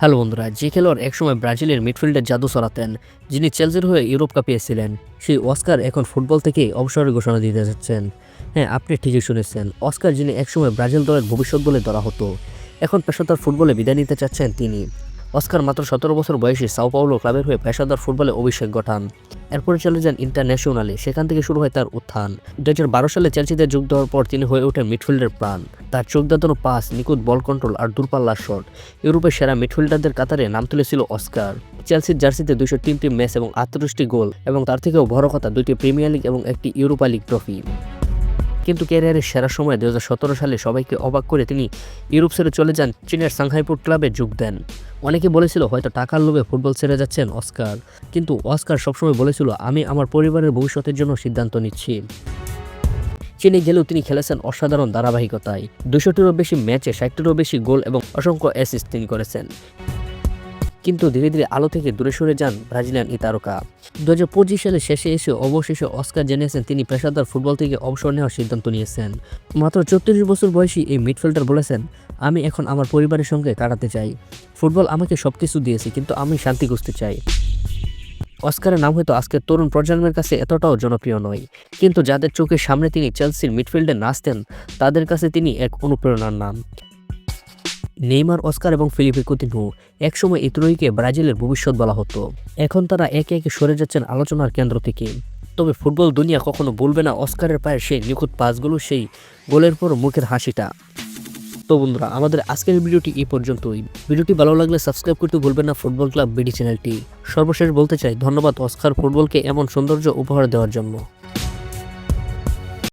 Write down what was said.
Hello বন্ধুরা, যে খেলোয়াড় একসময় ব্রাজিলের মিডফিল্ডে জাদু ছড়াতেন, যিনি চেলসির হয়ে ইউরোপ কাপ পেয়েছিলেন, সেই অস্কার এখন ফুটবল থেকে অবসরের ঘোষণা দিতে যাচ্ছেন। হ্যাঁ, আপনি ঠিকই শুনেছেন। অস্কার, যিনি একসময় ব্রাজিল দলের ভবিষ্যৎ বলে ধরা হতো, এখন পেশাদার ফুটবলে বিদায় নিতে চাচ্ছেন তিনি। অস্কার মাত্র 17 বছর বয়সে সাও পাওলো ক্লাবের হয়ে পেশাদার ফুটবলে অভিষেক ঘটান। এরপরে চলে যান ইন্টারন্যাশনালে, সেখান থেকে শুরু হয় তার উত্থান। 2012 সালে চেলসিতে যোগ দেওয়ার পর তিনি হয়ে ওঠেন মিডফিল্ডের প্রাণ। তার চোখ দাঁতানো পাস, নিখুঁত বল কন্ট্রোল আর দূরপাল্লার শট ইউরোপের সেরা মিডফিল্ডারদের কাতারে নাম তুলেছিল অস্কার। চেলসির জার্সিতে 203টি ম্যাচ এবং 38টি গোল, এবং তার থেকেও বড় কথা 2টি প্রিমিয়ার লিগ এবং একটি ইউরোপা লিগ ট্রফি। কিন্তু ক্যারিয়ারের সেরা সময় 2017 সালে সবাইকে অবাক করে তিনি ইউরোপ ছেড়ে চলে যান চীনের সাংহাইপুর ক্লাবে যোগ দেন। অনেকে বলেছিল হয়তো টাকার লোভে ফুটবল ছেড়ে যাচ্ছেন অস্কার, কিন্তু অস্কার সবসময় বলেছিল, আমি আমার পরিবারের ভবিষ্যতের জন্য সিদ্ধান্ত নিচ্ছি। চীনে গেলেও তিনি খেলেছেন অসাধারণ ধারাবাহিকতায়। 200টিরও বেশি ম্যাচে 60টিরও বেশি গোল এবং অসংখ্য অ্যাসিস্ট তিনি করেছেন। কিন্তু ধীরে ধীরে আলো থেকে দূরে সরে যান ব্রাজিলিয়ান এই তারকা। 2025 সালে শেষে এসে অবশেষে অস্কার জেনেছেন তিনি পেশাদার ফুটবল থেকে অবসর নেওয়ার সিদ্ধান্ত নিয়েছেন। মাত্র 34 বছর বয়সী এই মিডফিল্ডার বলেছেন, আমি এখন আমার পরিবারের সঙ্গে কাটাতে চাই। ফুটবল আমাকে সবকিছু দিয়েছে, কিন্তু আমি শান্তি খুঁজতে চাই। অস্কারের নাম হয়তো আজকের তরুণ প্রজন্মের কাছে এতটাও জনপ্রিয় নয়, কিন্তু যাদের চোখের সামনে তিনি চেলসির মিডফিল্ডে নাচতেন, তাদের কাছে তিনি এক অনুপ্রেরণার নাম। নেইমার, অস্কার এবং ফিলিপে কুতিনহো, একসময় এই ত্রয়ীকে ব্রাজিলের ভবিষ্যৎ বলা হতো। এখন তারা একে একে সরে যাচ্ছেন আলোচনার কেন্দ্র থেকে। তবে ফুটবল দুনিয়া কখনো ভুলবে না অস্কারের পায়ের সেই নিখুঁত পাসগুলো, সেই গোলের পর মুখের হাসিটা। তো বন্ধুরা, আমাদের আজকের ভিডিওটি এই পর্যন্তই। ভিডিওটি ভালো লাগলে সাবস্ক্রাইব করতে ভুলবেন না ফুটবল ক্লাব বিডি চ্যানেলটি। সর্বশেষ বলতে চাই, ধন্যবাদ অস্কার ফুটবলকে এমন সৌন্দর্য উপহার দেওয়ার জন্য।